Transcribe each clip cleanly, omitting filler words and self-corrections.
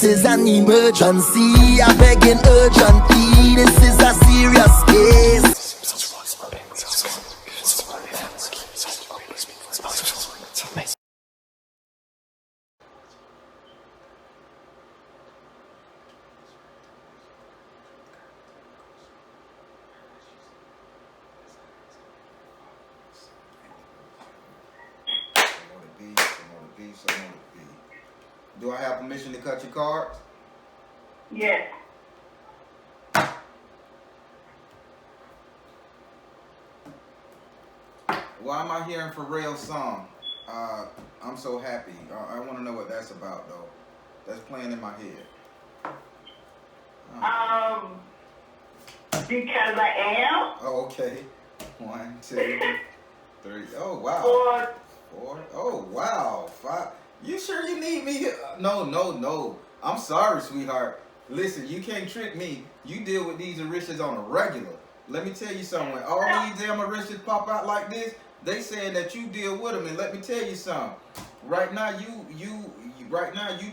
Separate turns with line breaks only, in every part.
is an emergency. I begging urgently. This is a serious case.
Do I have permission to cut your cards?
Yes.
Why am I hearing Pharrell's song? I'm so happy. I want to know what that's about, though. That's playing in my head.
Because I am.
Oh, okay. 1, 2, 3. Oh, wow. 4. Oh, wow. 5. You sure you need me here? No. I'm sorry, sweetheart. Listen, you can't trick me. You deal with these Orishas on a regular. Let me tell you something. When all these damn Orishas pop out like this, they saying that you deal with them. And let me tell you something. Right now, you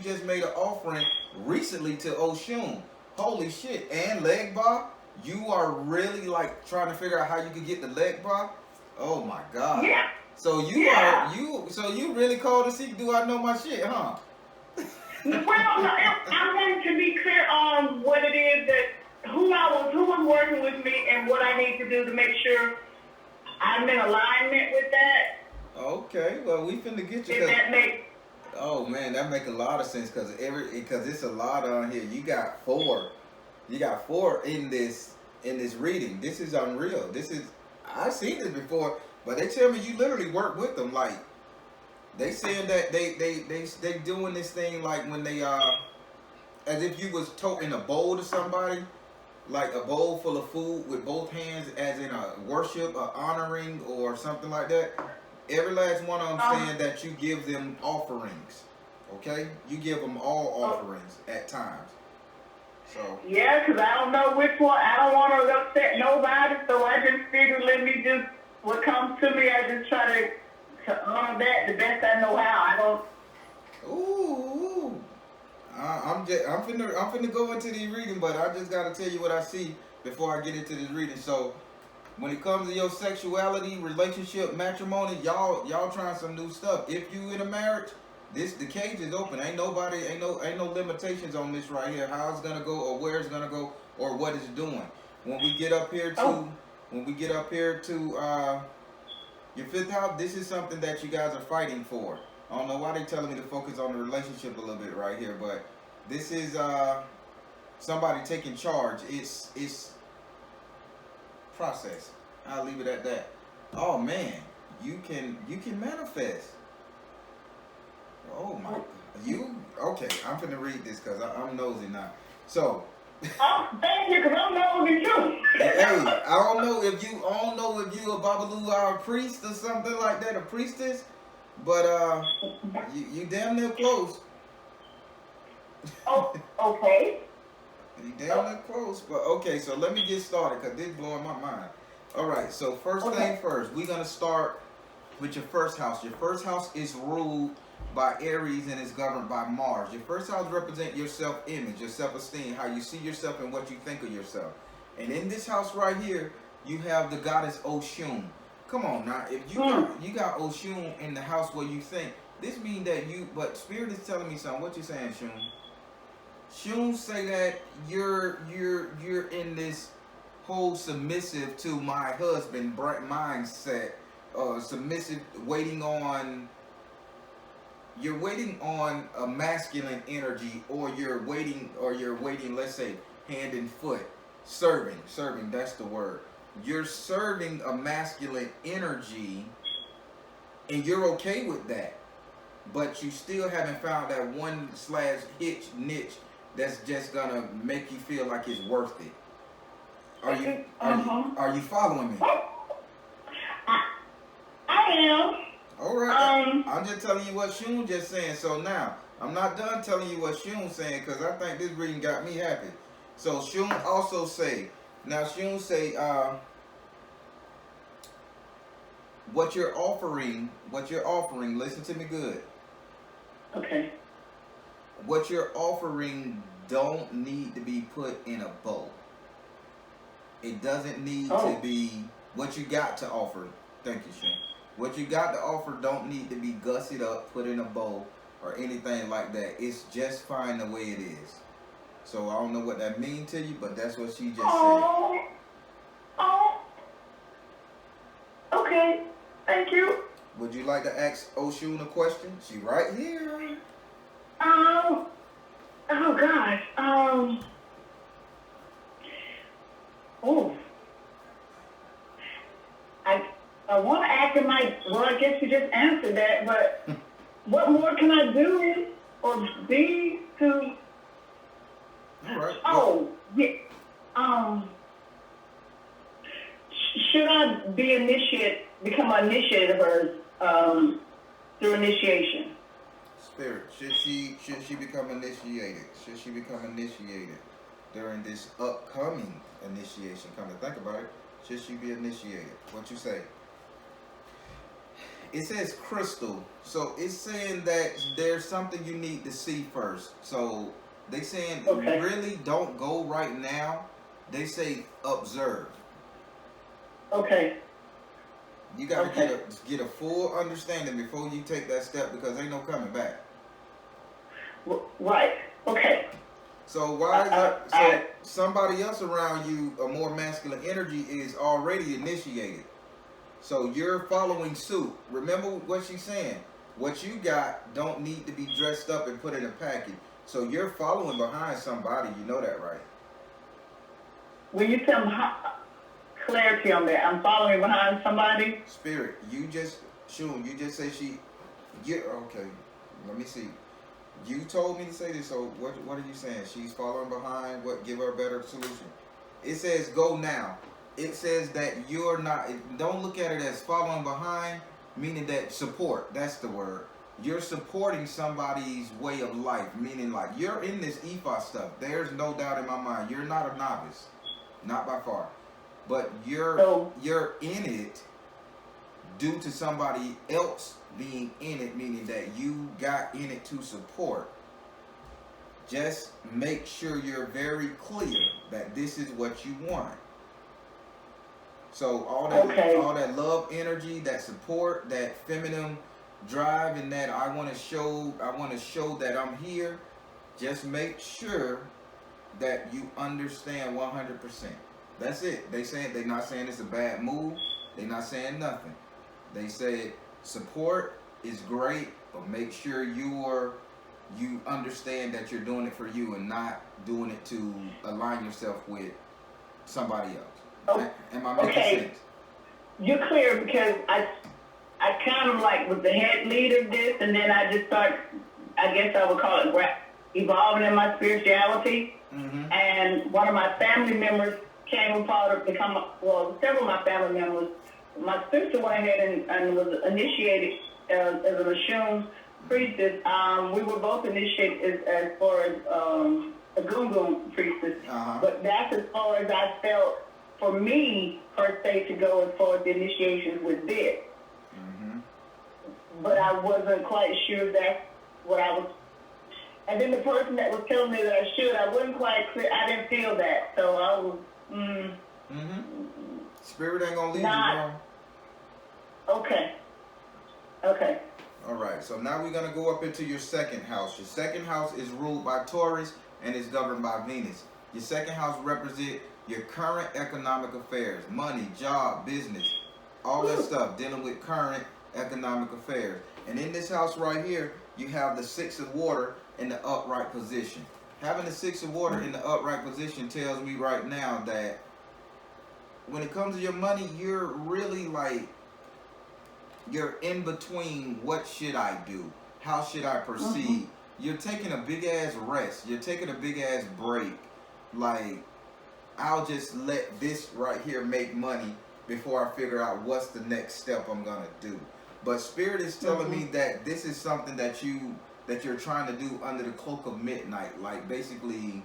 just made an offering recently to Oshun. Holy shit. And leg bar. You are really like trying to figure out how you could get the leg bar. Oh my God.
Yeah.
So you really called to see, do I know my shit, huh?
Well, no, I wanted to be clear on what it is that who was working with me and what I need to do to make sure I'm in alignment with that.
Okay, well we finna get you.
Did that make?
Oh man, that make a lot of sense because it's a lot on here. You got 4. You got 4 in this reading. This is unreal. I've seen this before, but they tell me you literally work with them. Like they saying that they doing this thing like when they as if you was toting a bowl to somebody, like a bowl full of food with both hands, as in a worship, a honoring, or something like that. Every last one of them saying that you give them offerings. Okay, you give them all offerings at times. So.
Yeah, because I don't know which one. I don't want to upset nobody, so I just figured let me just, what comes to me, I just try to honor that the best I know how. I don't.
Ooh. I'm finna go into the reading, but I just gotta tell you what I see before I get into this reading. So, when it comes to your sexuality, relationship, matrimony, y'all trying some new stuff. If you in a marriage, the cage is open. Ain't no limitations on this right here. How it's gonna go, or where it's gonna go, or what it's doing. When we get up here to your 5th house, this is something that you guys are fighting for. I don't know why they telling me to focus on the relationship a little bit right here, but this is somebody taking charge. It's process. I'll leave it at that. Oh man, you can manifest. Oh my, okay? I'm finna read this because I'm nosy now. So.
Oh, thank you, because I'm nosy too.
Hey, I don't know if you a Babalu priest or something like that, a priestess, but you damn near close.
Oh, okay.
You damn near close, but okay. So let me get started because this is blowing my mind. All right. So first thing first, we're gonna start with your 1st house. Your 1st house is ruled by Aries and is governed by Mars. Your 1st house represents your self-image, your self-esteem, how you see yourself and what you think of yourself. And in this house right here, you have the goddess Oshun. Come on now, if you got Oshun in the house where you think, this means that but Spirit is telling me something. What you saying, Shun? Shun say that you're in this whole submissive to my husband mindset, submissive, you're waiting on a masculine energy, or you're waiting, let's say, hand and foot, serving, that's the word. You're serving a masculine energy, and you're okay with that, but you still haven't found that one / niche that's just gonna make you feel like it's worth it. Are you following me?
I am.
All right. I'm just telling you what Shun just saying. So now, I'm not done telling you what Shun's saying because I think this reading got me happy. So Shun also say, what you're offering, listen to me good.
Okay.
what you're offering don't need to be put in a bowl. It doesn't need to be what you got to offer. Thank you, Shane. What you got to offer don't need to be gussied up, put in a bowl, or anything like that. It's just fine the way it is. So I don't know what that means to you, but that's what she just said.
Oh. Okay. Thank you.
Would you like to ask Oshun a question? She right here.
Oh gosh. Oh. I want to ask him well, I guess you just answered that, but what more can I do or be to?
All right.
Oh, yeah. Should I become an initiate of hers through initiation?
Spirit, should she become initiated? Should she become initiated during this upcoming initiation? Come to think about it, should she be initiated? What you say? It says crystal, so it's saying that there's something you need to see first. So they saying really don't go right now. They say observe.
Okay.
You gotta get a full understanding before you take that step, because ain't no coming back.
Right. Okay.
So why is it, somebody else around you, a more masculine energy, is already initiated. So you're following suit. Remember what she's saying. What you got don't need to be dressed up and put in a package. So you're following behind somebody. You know that, right?
Will you tell me clarity on that? I'm following behind somebody.
Spirit, you just say she. Okay. Let me see. You told me to say this. So what are you saying? She's following behind. What? Give her a better solution. It says go now. It says that you're not. Don't look at it as following behind, meaning that support. That's the word. You're supporting somebody's way of life, meaning like you're in this EFA stuff. There's no doubt in my mind. You're not a novice, not by far, but you're in it due to somebody else being in it, meaning that you got in it to support. Just make sure you're very clear that this is what you want. So all that love energy, that support, that feminine drive, and that I want to show that I'm here. Just make sure that you understand 100%. That's it. They're not saying it's a bad move. They're not saying nothing. They said support is great, but make sure you understand that you're doing it for you and not doing it to align yourself with somebody else. Am I making sense?
You're clear, because I kind of like was the head lead of this, and then I just start, I guess I would call it evolving in my spirituality. Mm-hmm. And one of my family members came apart several of my family members. My sister went ahead and was initiated as a Rashun priestess. We were both initiated as far as a Gungun priestess. Uh-huh. But that's as far as I felt for me, per se, to go as far as the initiations with this. Mm-hmm. But I wasn't quite sure that's what I was. And then the person that was telling me that I wasn't quite clear. I didn't feel that. So I was,
Mm-hmm. Spirit ain't gonna leave you wrong.
Okay.
All right, so now we're gonna go up into your second house. Your second house is ruled by Taurus and is governed by Venus. Your second house represents your current economic affairs, money, job, business, all that stuff dealing with current economic affairs. And in this house right here, you have the Six of Water in the upright position. Having the Six of Water in the upright position tells me right now that when it comes to your money, you're really like, you're in between. What should I do? How should I proceed? Mm-hmm. You're taking a big ass rest. You're taking a big ass break. Like, I'll just let this right here make money before I figure out what's the next step I'm gonna do. But Spirit is telling me that this is something that you're trying to do under the cloak of midnight. Like, basically,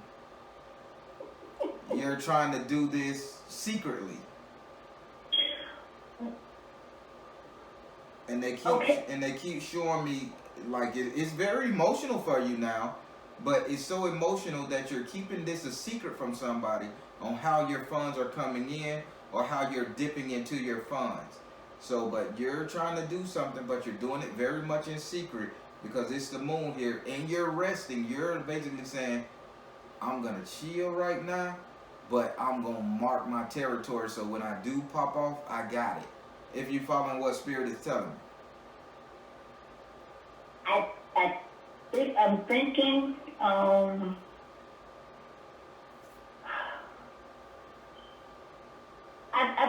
you're trying to do this secretly. And they keep showing me like it's very emotional for you now. but it's so emotional that you're keeping this a secret from somebody on how your funds are coming in or how you're dipping into your funds. So, but you're trying to do something, but you're doing it very much in secret because it's the moon here and you're resting. You're basically saying, I'm going to chill right now, but I'm going to mark my territory so when I do pop off, I got it. If you're following what Spirit is telling me.
I'm thinking, I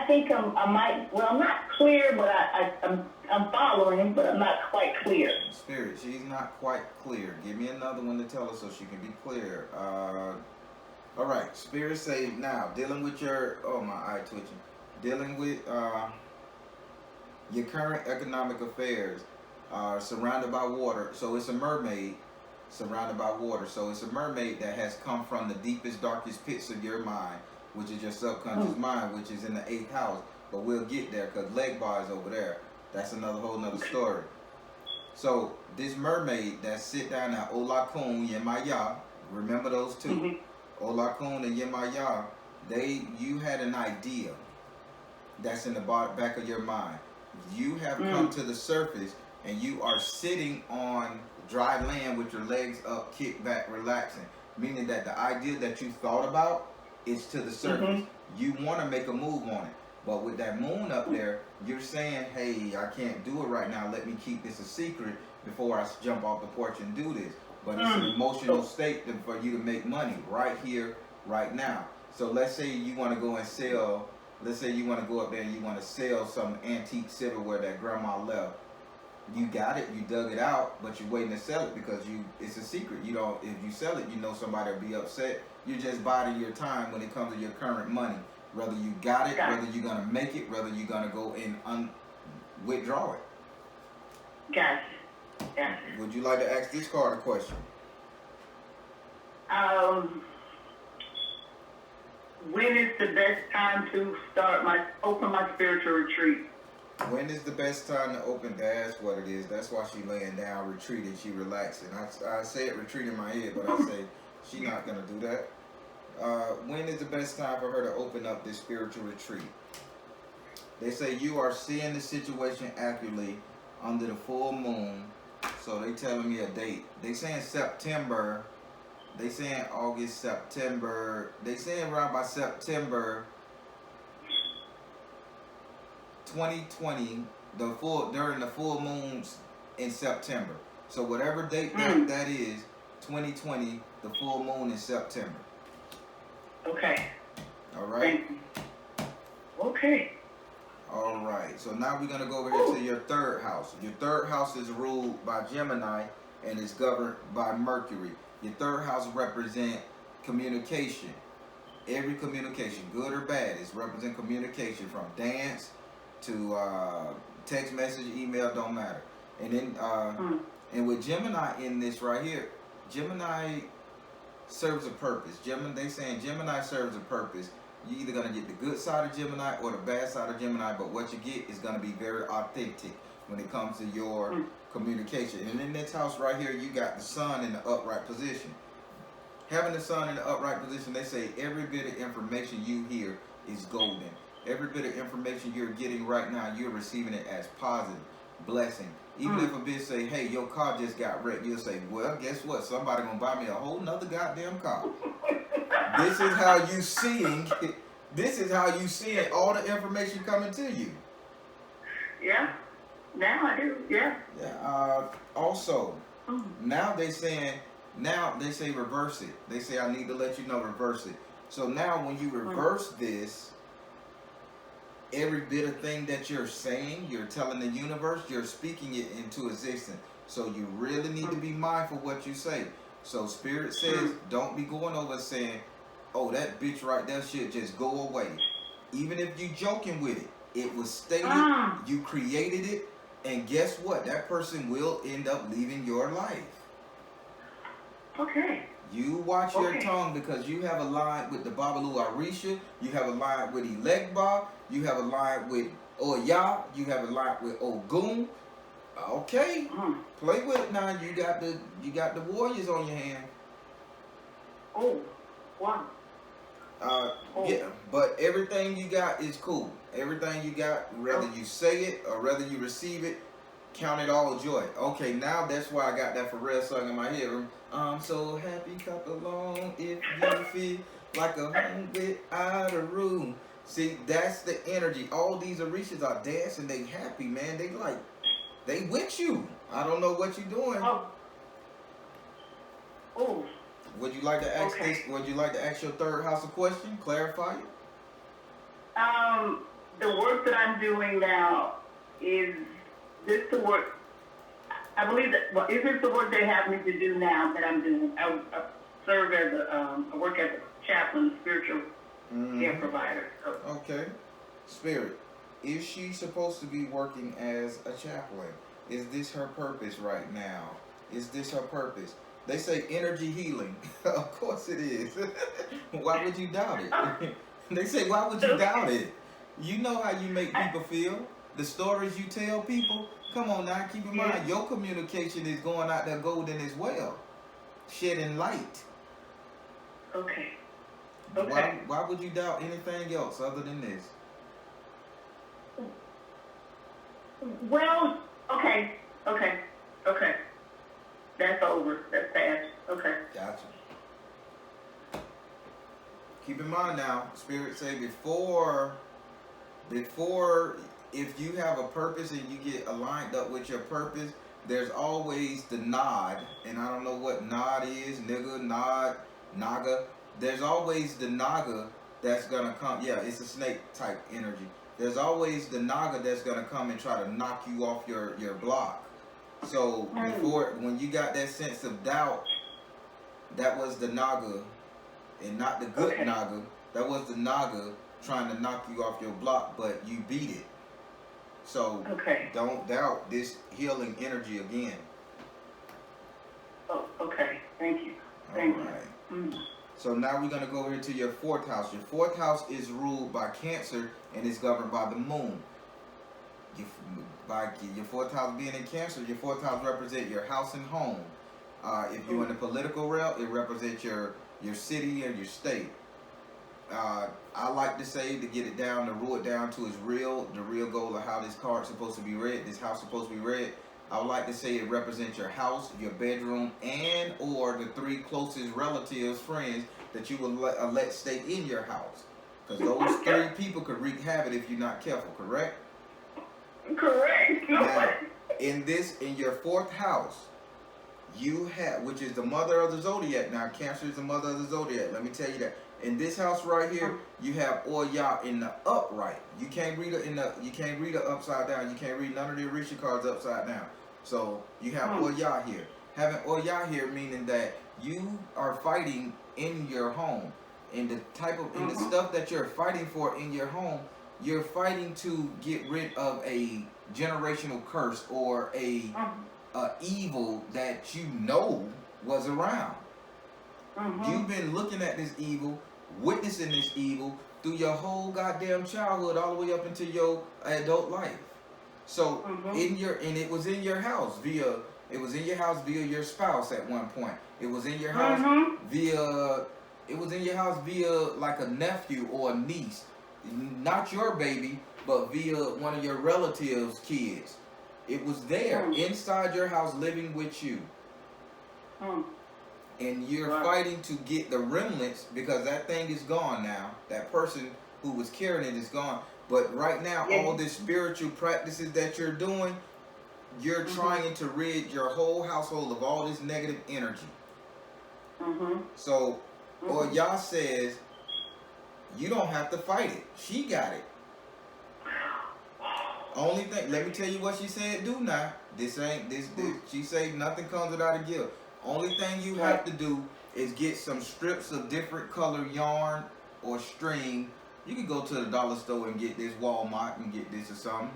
think I might, well, I'm not clear, but I'm following, but I'm not quite clear.
Spirit, she's not quite clear. Give me another one to tell her so she can be clear. All right, Spirit say now, dealing with your, oh my eye twitching, dealing with your current economic affairs, surrounded by water. So it's a mermaid surrounded by water. So it's a mermaid that has come from the deepest, darkest pits of your mind, which is your subconscious mind, which is in the 8th house. But we'll get there because Legbar is over there. That's another whole nother story. So this mermaid that sit down at Olakun, Yemaya, remember those two? Mm-hmm. Olakun and Yemaya, you had an idea that's in the back of your mind. You have come to the surface and you are sitting on dry land with your legs up, kicked back, relaxing. Meaning that the idea that you thought about is to the surface. You want to make a move on it. But with that moon up there, you're saying, hey, I can't do it right now. Let me keep this a secret before I jump off the porch and do this. But it's an emotional state for you to make money right here, right now. So let's say you want to go and sell, let's say you want to go up there and you want to sell some antique silverware that grandma left. You got it, you dug it out, but you're waiting to sell it because it's a secret. You don't, if you sell it, you know somebody will be upset. You're just biding your time when it comes to your current money. Whether you got it, whether you're going to make it, whether you're going to go and withdraw it.
Gotcha. Gotcha.
Would you like to ask this card a question?
When is the best time to open my spiritual retreat?
When is the best time to open? That's what it is. That's why she laying down, retreating, she relaxing. I say it retreat in my head, but I say she not going to do that. When is the best time for her to open up this spiritual retreat? They say you are seeing the situation accurately under the full moon. So they telling me a date. They saying September. They saying August, September. They saying around by September 2020, during the full moons in September. So whatever date that is, 2020, the full moon in September.
Okay.
All right.
Okay.
All right. So now we're going to go over here to your 3rd house. Your 3rd house is ruled by Gemini and is governed by Mercury. Your 3rd house represents communication. Every communication, good or bad, is represent communication from dance to text message, email, don't matter. And then and with Gemini in this right here, Gemini serves a purpose. They saying Gemini serves a purpose. You're either gonna get the good side of Gemini or the bad side of Gemini, but what you get is gonna be very authentic when it comes to your communication. And in this house right here, you got the sun in the upright position. Having the sun in the upright position, they say every bit of information you hear is golden. Every bit of information you're getting right now, you're receiving it as positive, blessing. Even if a bitch say, hey, your car just got wrecked, you'll say, well, guess what? Somebody gonna buy me a whole nother goddamn car. This is how you seeing, this is how you seeing all the information coming to you.
Yeah, now I do, yeah.
Yeah, also, now they say reverse it. They say, I need to let you know, reverse it. So now when you reverse this, every bit of thing that you're saying, you're telling the universe, you're speaking it into existence. So you really need to be mindful what you say. So Spirit says, don't be going over saying, oh, that bitch right there should just go away. Even if you joking with it, it was stated, you created it, and guess what? That person will end up leaving your life.
Okay.
You watch your tongue because you have a line with the Babalu Arisha, you have a line with Elegba, you have a line with Oya, you have a line with Ogun. Okay, play with it now. You got the warriors on your hand.
Oh, wow. Oh.
Yeah, but everything you got is cool. Everything you got, whether you say it or whether you receive it, count it all joy. Okay, now that's why I got that Pharrell song in my head. I'm so happy, clap along if you feel like a home without a room. See, that's the energy. All these Orishas are dancing, they happy, man. They with you. I don't know what you're doing.
Oh. Oh.
Would you like to ask
Okay.
this? Would you like to ask your third house a question? Clarify it.
The work that I'm doing now, is this the work? I believe that. Well, is this the work they have me to do now that I'm doing? I serve as I work as a chaplain, spiritual care provider. So.
Okay. Spirit, is she supposed to be working as a chaplain? Is this her purpose right now? Is this her purpose? They say energy healing. Of course it is. Why would you doubt it? They say, why would you doubt it? You know how you make people feel. The stories you tell people. Come on now, keep in mind, your communication is going out there golden as well. Shedding light.
Okay.
Why would you doubt anything else other than this?
Well, okay. That's over. That's past. Okay.
Gotcha. Keep in mind now, Spirit say before, if you have a purpose and you get aligned up with your purpose, there's always the nod, and I don't know what nod is, nigga, nod, naga. There's always the naga that's gonna come. Yeah, it's a snake type energy. There's always the naga that's gonna come and try to knock you off your block. So before, when you got that sense of doubt, that was the naga, and not the good naga. That was the naga trying to knock you off your block, but you beat it. So don't doubt this healing energy again.
Oh, okay. Thank you.
All right. So now we're going to go here to your fourth house. Your fourth house is ruled by Cancer and is governed by the moon. By your fourth house being in Cancer, your fourth house represents your house and home. If you're in the political realm, it represents your city and your state. I like to say, to get it down, to rule it down to its the real goal of how this card's supposed to be read, this house supposed to be read. I would like to say it represents your house, your bedroom, and or the three closest relatives, friends that you will let stay in your house. Because those three people could wreak havoc if you're not careful, correct?
Correct.
Now, in your fourth house, you have, which is the mother of the zodiac. Now, Cancer is the mother of the zodiac. Let me tell you that. In this house right here, you have Oya in the upright. You can't read it upside down. You can't read none of the Orisha cards upside down. So you have Oya here. Having Oya here meaning that you are fighting in your home. And the type of the stuff that you're fighting for in your home, you're fighting to get rid of a generational curse or a evil that you know was around. You've been looking at this evil, witnessing this evil through your whole goddamn childhood all the way up into your adult life. So it was in your house via your spouse at one point. It was in your house via like a nephew or a niece. Not your baby, but via one of your relatives' kids. It was there inside your house living with you. And you're fighting to get the remnants because that thing is gone now. That person who was carrying it is gone. But right now, all the spiritual practices that you're doing, you're trying to rid your whole household of all this negative energy. So, Oya says, you don't have to fight it. She got it. Only thing, let me tell you what she said do now. She say nothing comes without a gift. Only thing you have to do is get some strips of different color yarn or string. You can go to the dollar store and get this, Walmart, and get this or something.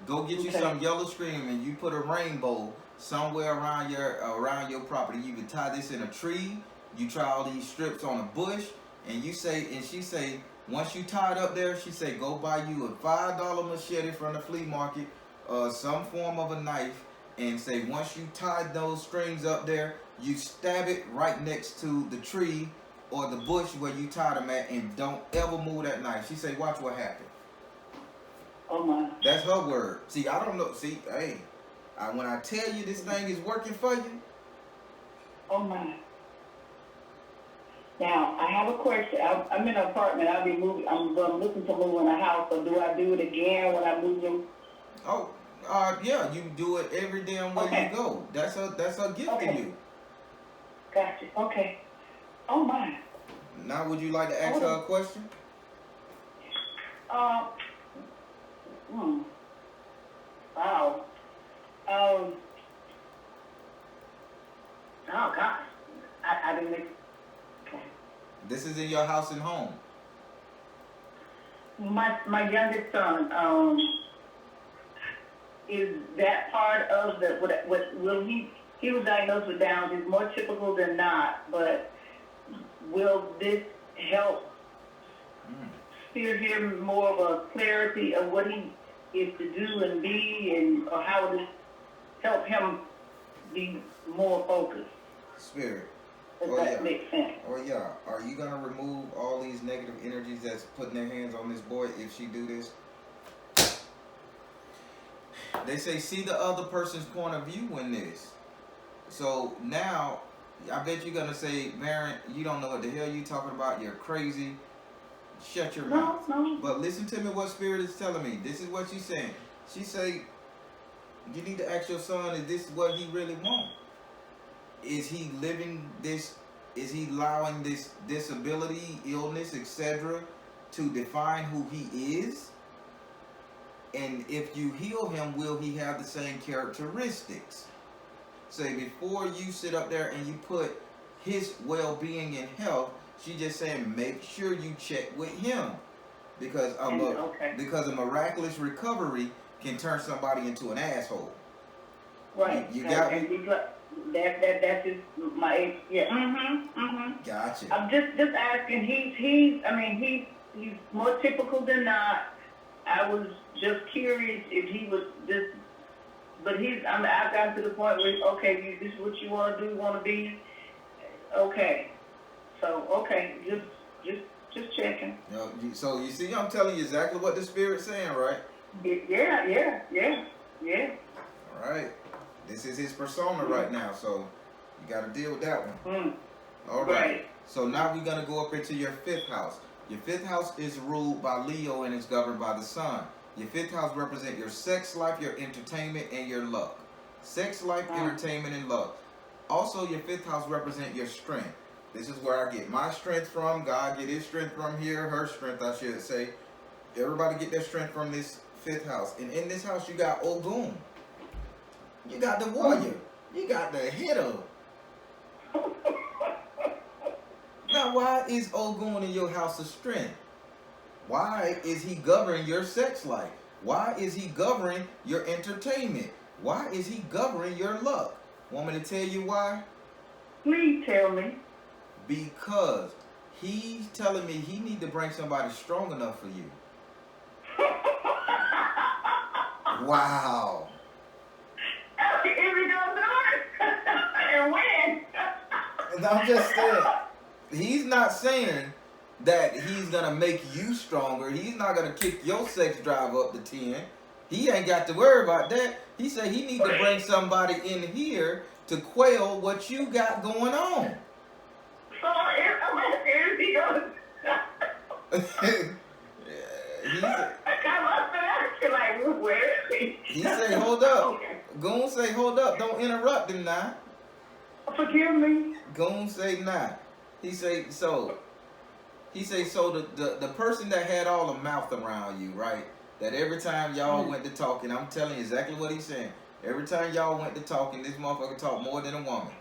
Go get you some yellow string and you put a rainbow somewhere around your property. You can tie this in a tree. You try all these strips on a bush, and she say, once you tie it up there, she say, go buy you a $5 machete from the flea market, some form of a knife, and say once you tie those strings up there, you stab it right next to the tree or the bush where you tied them at, and don't ever move that knife. She say, watch what happens.
Oh my.
That's her word. See, I don't know. See, hey, when I tell you this thing is working for you.
Oh my. Now I have a question. I'm in an apartment. I'll be moving. I'm looking to move in a house. So do I do it again when I move them?
Oh, yeah, you do it every damn way you go. That's a gift to you.
Gotcha. Okay. Oh my.
Now, would you like to ask her a question?
Wow. Oh gosh. I didn't. Okay.
This is in your house and home.
My youngest son. Is that part of the what will he was diagnosed with Down. He's more typical than not, but will this help steer him more of a clarity of what he is to do and be, and or how will this help him be more focused?
Spirit.
Does that make sense?
Oh yeah. Are you gonna remove all these negative energies that's putting their hands on this boy if she do this? They say, see the other person's point of view in this. So now, I bet you're gonna say, Baron, you don't know what the hell you talking about. You're crazy. Shut your mouth.
No.
But listen to me. What Spirit is telling me. This is what she's saying. She say, you need to ask your son, is this what he really wants? Is he living this? Is he allowing this disability, illness, etc., to define who he is? And if you heal him, will he have the same characteristics? Say, before you sit up there and you put his well-being and health, she just saying, make sure you check with him. Because a miraculous recovery can turn somebody into an asshole.
Right.
You got
me? That's just my, yeah.
Gotcha.
I'm just asking, he's more typical than not. I was just curious if he was just, but I've gotten to the point where, okay, this is what you want to do, want to be, okay. So, okay, just checking.
So you see, I'm telling you exactly what the Spirit's saying, right?
Yeah.
All right. This is his persona right now, so you got to deal with that one. All right. So now we're going to go up into your 5th house. Your 5th house is ruled by Leo and is governed by the sun. Your 5th house represents your sex life, your entertainment, and your luck. Sex life, entertainment, and luck. Also, your 5th house represents your strength. This is where I get my strength from. God get his strength from here. Her strength, I should say. Everybody get their strength from this 5th house. And in this house, you got Ogun. You got the warrior. You got the hitter. Now, why is Ogun in your house of strength? Why is he governing your sex life? Why is he governing your entertainment? Why is he governing your luck? Want me to tell you why?
Please tell me.
Because he's telling me he need to bring somebody strong enough for you. Wow.
Here we go, and when?
And I'm just saying, he's not saying that he's going to make you stronger. He's not going to kick your sex drive up to 10. He ain't got to worry about that. He said he need to bring somebody in here to quell what you got going on.
So, here he goes. Where is he?
He say, hold up. Goon say, hold up. Don't interrupt him now.
Forgive me.
Goon say, nah. He say, so the person that had all the mouth around you, right? That every time y'all went to talking, I'm telling you exactly what he's saying. Every time y'all went to talking, this motherfucker talked more than a woman.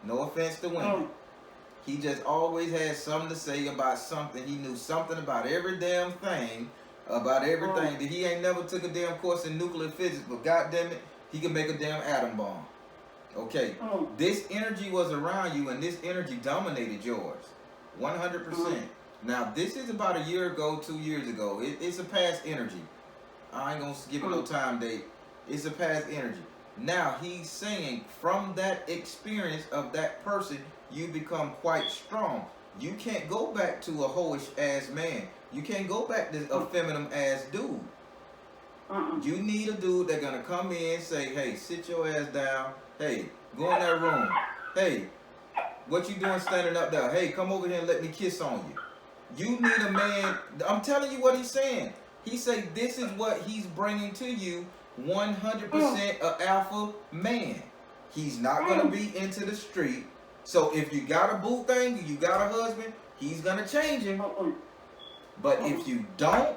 No offense to women. He just always had something to say about something. He knew something about every damn thing, about everything. That he ain't never took a damn course in nuclear physics, but goddamn it, he can make a damn atom bomb. Okay, this energy was around you, and this energy dominated yours, 100%. Now, this is about a year ago, 2 years ago. It's a past energy. I ain't gonna give it no time date. It's a past energy. Now, he's saying from that experience of that person, you become quite strong. you can't go back to a hoish ass man. You can't go back to a feminine ass dude. You need a dude that's gonna come in and say, hey, sit your ass down. Hey, go in that room. Hey, what you doing standing up there? Hey, come over here and let me kiss on you. You need a man. I'm telling you what he's saying. He say this is what he's bringing to you. 100% a alpha man. He's not gonna be into the street. So if you got a boo thing, you got a husband, he's gonna change him. But if you don't,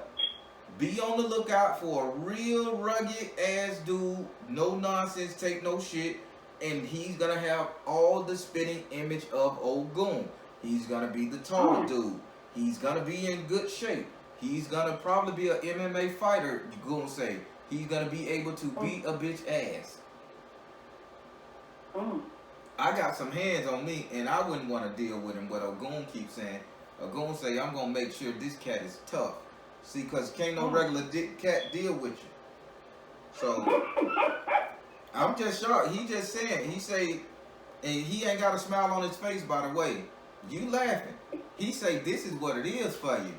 be on the lookout for a real rugged ass dude, no nonsense, take no shit, and he's gonna have all the spitting image of old goon. He's gonna be the tall dude. He's gonna be in good shape. He's gonna probably be an MMA fighter, you gonna say. He's gonna be able to beat a bitch ass. I got some hands on me, and I wouldn't want to deal with him. What Ogun keeps saying, Ogun say, I'm gonna make sure this cat is tough. See, cause can't no regular cat deal with you. So I'm just shocked. He just saying, he say, and he ain't got a smile on his face. By the way, you laughing? He say this is what it is for you.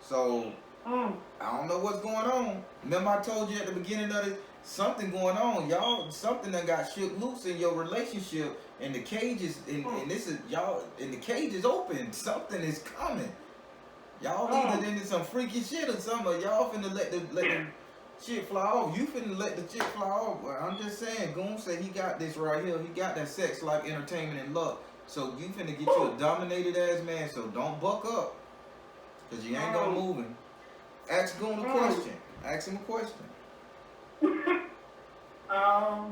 So I don't know what's going on. Remember I told you at the beginning of this, something going on, y'all. Something that got shook loose in your relationship, and the cage is, and this is y'all, and the cage is open. Something is coming. Y'all either into some freaky shit or something. Or y'all finna let the shit fly off. You finna let the shit fly off. Well, I'm just saying. Goon said he got this right here. He got that sex, life, entertainment, and luck. So you finna get you a dominated ass man. So don't buck up, cause you ain't gonna move him. Ask Goon a question. Ask him a question.
Wow.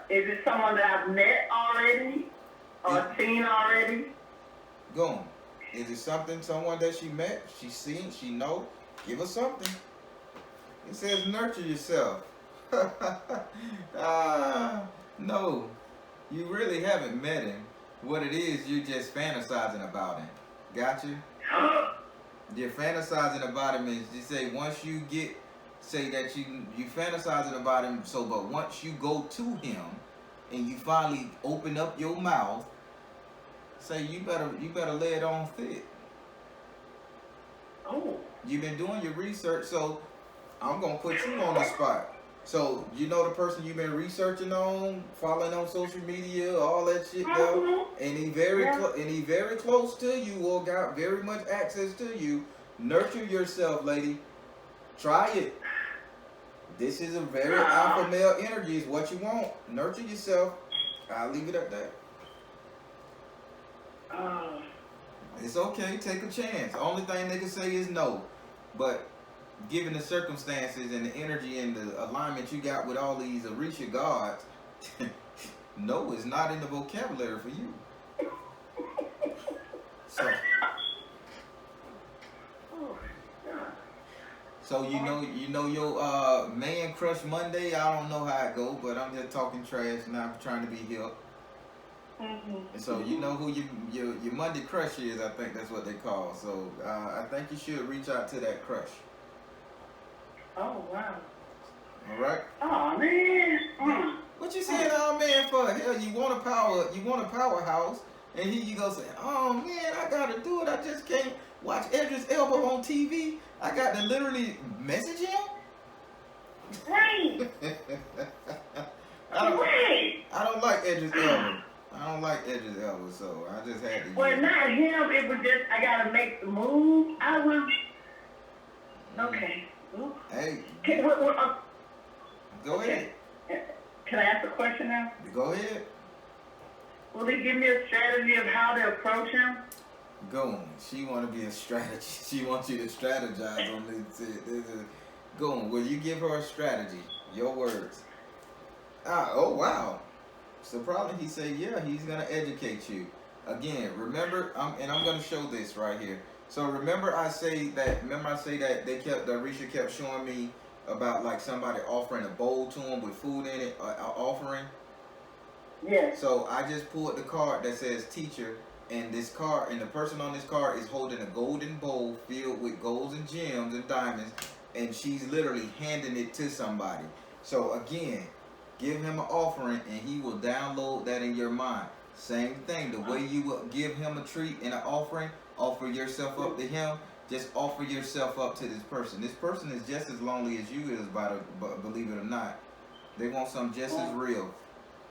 Is it someone that I've met already or seen already?
Goon. Is it someone that she met, she seen, she know? Give her something. It says nurture yourself. No, you really haven't met him. What it is, you're just fantasizing about him. Got you? You're fantasizing about him is, you say once you say that you fantasizing about him, so but once you go to him and you finally open up your mouth, say you better lay it on thick. You've been doing your research, so I'm gonna put you on the spot. So you know the person you've been researching on, following on social media, all that shit though, and he very close to you or got very much access to you. Nurture yourself, lady. Try it. This is a very alpha male energy. Is what you want. Nurture yourself. I'll leave it at that. It's okay. Take a chance. Only thing they can say is no. But given the circumstances and the energy and the alignment you got with all these Orisha gods, no is not in the vocabulary for you. So you know your man crush Monday. I don't know how it go, but I'm just talking trash now. I'm trying to be hip. And so you know who your Monday crush is. I think that's what they call. So I think you should reach out to that crush.
Oh wow.
All right.
Oh man.
What you saying, oh man, for? Hell, you want a powerhouse, and here you go saying, oh man, I gotta do it. I just can't watch Edris Elba on TV. I got to literally message him.
Right.
I don't like Edris Elba. I don't like Edris Elba, so I just had to.
Well, not him. It was just I gotta make the move. I was okay.
Hey. Go ahead.
Can I ask a question now?
Go ahead.
Will he give me a strategy of how to approach him?
Go on. She want to be a strategy. She wants you to strategize on this. Go on. Will you give her a strategy? Your words. Oh wow. So probably he say, yeah, he's gonna educate you. Again, remember, I'm gonna show this right here. So remember I say that Risha kept showing me about like somebody offering a bowl to him with food in it, offering.
Yeah.
So I just pulled the card that says teacher, and this card, and the person on this card is holding a golden bowl filled with golds and gems and diamonds, and she's literally handing it to somebody. So again, give him an offering and he will download that in your mind. Same thing. The way you would give him a treat and an offering, offer yourself up to him. Just offer yourself up to this person. This person is just as lonely as you is, believe it or not. They want something just as real.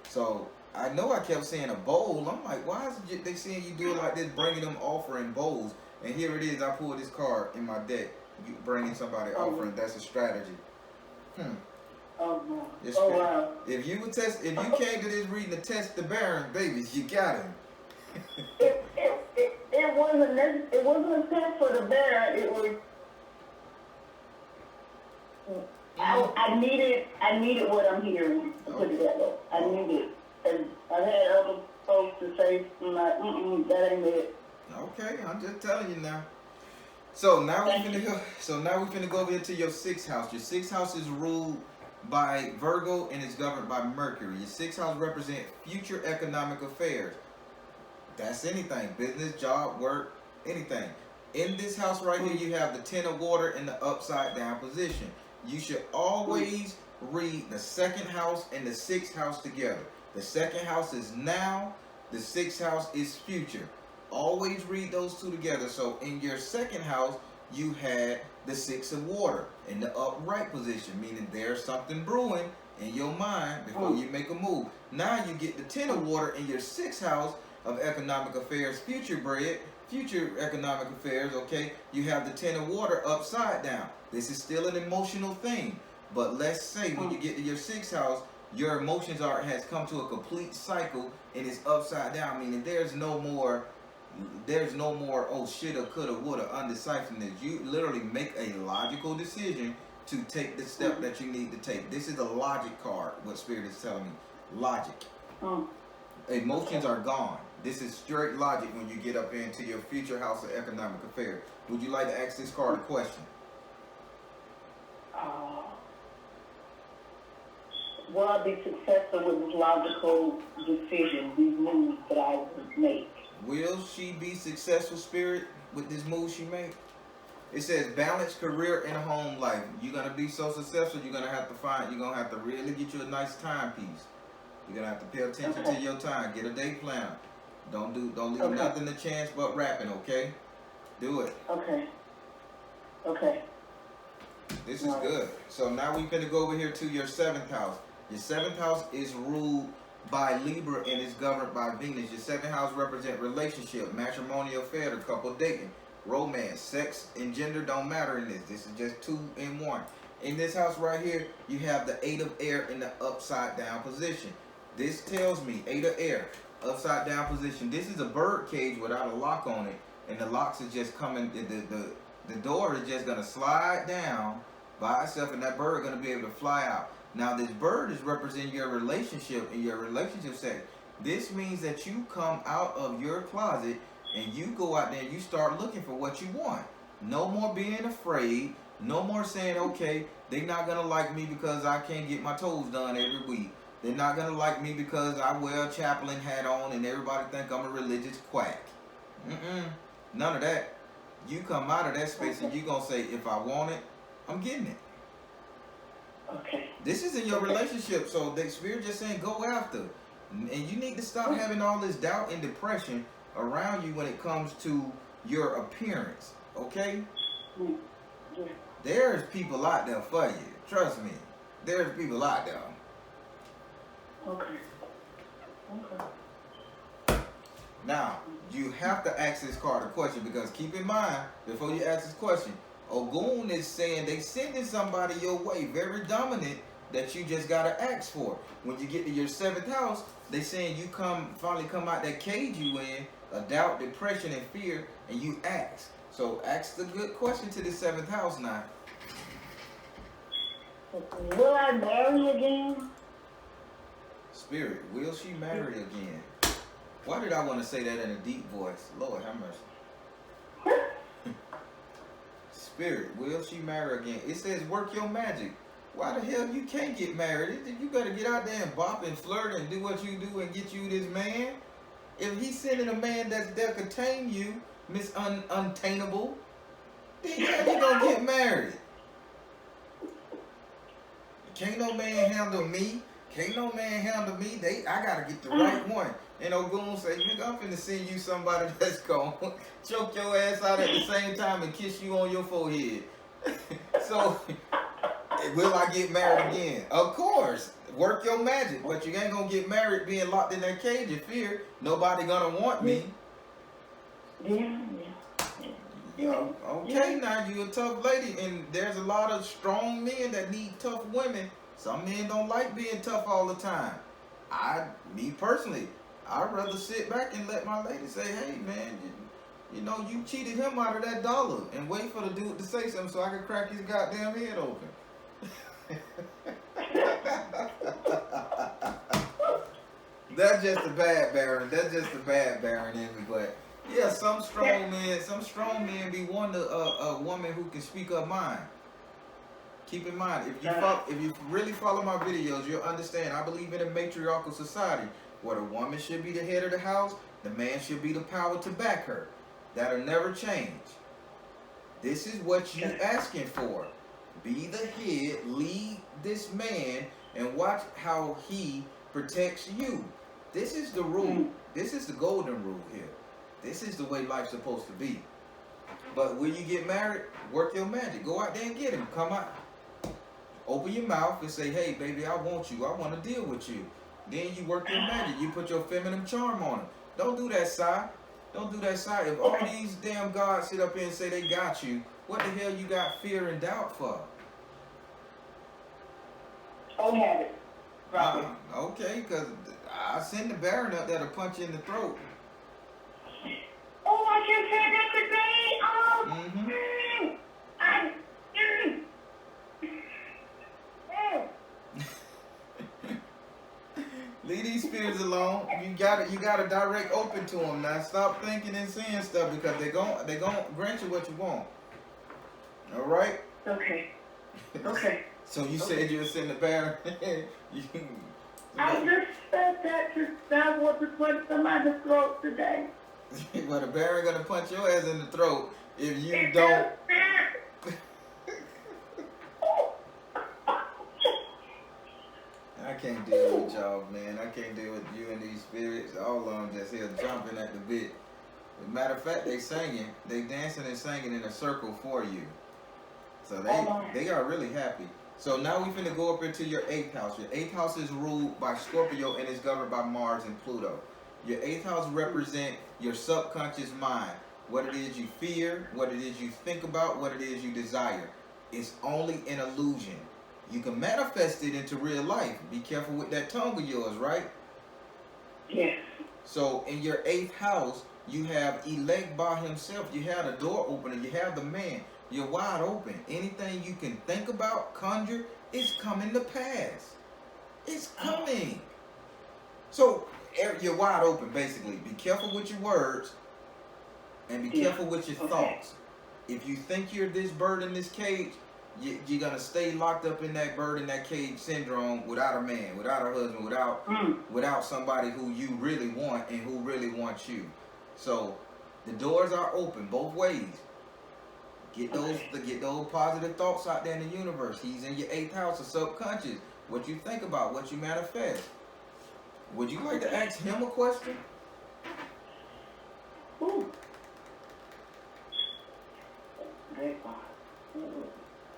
So I know I kept saying a bowl. I'm like, why is it they saying you do it like this, bringing them offering bowls? And here it is. I pulled this card in my deck. You bringing somebody offering. That's a strategy.
Oh wow.
If you would test, if you came to this reading to test the Baron, babies, you got him.
It wasn't a test for the bear. It was. I needed what I'm hearing. To put it that way. I needed, and I've had other folks to say like, that ain't it.
Okay, I'm just telling you now. So now we're gonna go. So now we're gonna go over into your sixth house. Your sixth house is ruled by Virgo and is governed by Mercury. Your sixth house represents future economic affairs. That's anything, business, job, work, anything. In this house right here, you have the Ten of Water in the upside down position. You should always read the second house and the sixth house together. The second house is now, the sixth house is future. Always read those two together. So in your second house, you had the Six of Water in the upright position, meaning there's something brewing in your mind before you make a move. Now you get the Ten of Water in your sixth house of economic affairs, future economic affairs, okay? You have the Ten of Water upside down. This is still an emotional thing. But let's say when you get to your sixth house, your emotions has come to a complete cycle and it's upside down, meaning there's no more oh shoulda, coulda, woulda, undecisiveness. You literally make a logical decision to take the step that you need to take. This is a logic card, what Spirit is telling me. Logic. Emotions are gone. This is straight logic when you get up into your future house of economic affairs. Would you like to ask this card a question?
Will I be successful with this logical decision, these moves that I would make?
Will she be successful, Spirit, with this move she made? It says balance career and home life. You're gonna be so successful. You're gonna have to really get you a nice timepiece. You're gonna have to pay attention to your time. Get a day planner. Don't leave nothing to chance but rapping. Okay, do it.
Okay.
This is good. So now we're gonna go over here to your seventh house. Your seventh house is ruled by Libra and is governed by Venus. Your seventh house represents relationship, matrimonial affair, the couple dating, romance, sex, and gender don't matter in this. This is just 2 in 1. In this house right here, you have the Eight of Air in the upside down position. This tells me Eight of Air, upside down position. This is a bird cage without a lock on it, and the locks is just coming. The door is just gonna slide down by itself, and that bird gonna be able to fly out. Now this bird is representing your relationship and your relationship sex. This means that you come out of your closet and you go out there and you start looking for what you want. No more being afraid. No more saying, okay, they're not gonna like me because I can't get my toes done every week. They're not gonna like me because I wear a chaplain hat on and everybody think I'm a religious quack. None of that. You come out of that space and you gonna say, if I want it, I'm getting it.
Okay.
This is in your relationship, so the Spirit just saying go after. And you need to stop having all this doubt and depression around you when it comes to your appearance, okay? There's people out there for you. Trust me. There's people out there.
Okay.
Now, you have to ask this card a question because keep in mind, before you ask this question, Ogun is saying they sending somebody your way, very dominant, that you just got to ask for. When you get to your seventh house, they saying you finally come out that cage you in, a doubt, depression, and fear, and you ask. So ask the good question to the seventh house now.
Will I marry again?
Spirit, will she marry again? Why did I want to say that in a deep voice? Lord have mercy. Spirit, will she marry again? It says work your magic. Why the hell you can't get married? You better get out there and bop and flirt and do what you do and get you this man. If he's sending a man that's there to tame you, Miss Untameable, then yeah, you gonna get married. Can't no man handle me. Can't no man handle me. I gotta get the right one. And Ogun say, nigga, I'm finna send you somebody that's gonna choke your ass out at the same time and kiss you on your forehead. So, will I get married again? Of course. Work your magic. But you ain't gonna get married being locked in that cage of fear. Nobody gonna want me.
Yeah.
Okay, now you a tough lady, and there's a lot of strong men that need tough women. Some men don't like being tough all the time. Me personally, I'd rather sit back and let my lady say, hey man, you know, you cheated him out of that dollar, and wait for the dude to say something so I can crack his goddamn head open. That's just a bad Baron. That's just a bad Baron in me, but yeah, some strong men be wanting a woman who can speak her mind. Keep in mind, if you really follow my videos, you'll understand. I believe in a matriarchal society where the woman should be the head of the house, the man should be the power to back her. That'll never change. This is what you asking for. Be the head, lead this man, and watch how he protects you. This is the rule. This is the golden rule here. This is the way life's supposed to be. But when you get married, work your magic. Go out there and get him. Come out. Open your mouth and say, hey, baby, I want you. I want to deal with you. Then you work your magic. You put your feminine charm on him. Don't do that, Si. Don't do that, Si. If all these damn gods sit up here and say they got you, what the hell you got fear and doubt for?
Don't have it.
Okay, because I send the Baron up there to punch you in the throat.
Oh, I just said that today.
Leave these spirits alone. You gotta direct open to them now. Stop thinking and saying stuff because they gon' grant you what you want. All right.
Okay.
So you said you were sending the Baron.
I just said that I want to punch somebody's throat today.
Well, the Baron gonna punch your ass in the throat if you don't. I can't deal with y'all, man. I can't deal with you and these spirits. All of them just here jumping at the bit. As a matter of fact, they singing, they dancing and singing in a circle for you. So they are really happy. So now we finna go up into your 8th house. Your 8th house is ruled by Scorpio and is governed by Mars and Pluto. Your 8th house represent your subconscious mind. What it is you fear, what it is you think about, what it is you desire. It's only an illusion. You can manifest it into real life. Be careful with that tongue of yours, right?
Yes.
So in your 8th house, you have elect by himself. You have the door opener. You have the man. You're wide open. Anything you can think about, conjure, it's coming to pass. It's coming. So you're wide open, basically. Be careful with your words and be careful with your thoughts. If you think you're this bird in this cage, you're going to stay locked up in that bird in that cage syndrome without a man, without a husband, without somebody who you really want and who really wants you. So the doors are open both ways. Get those positive thoughts out there in the universe. He's in your 8th house of subconscious. What you think about, what you manifest. Would you like to ask him a question?
Ooh.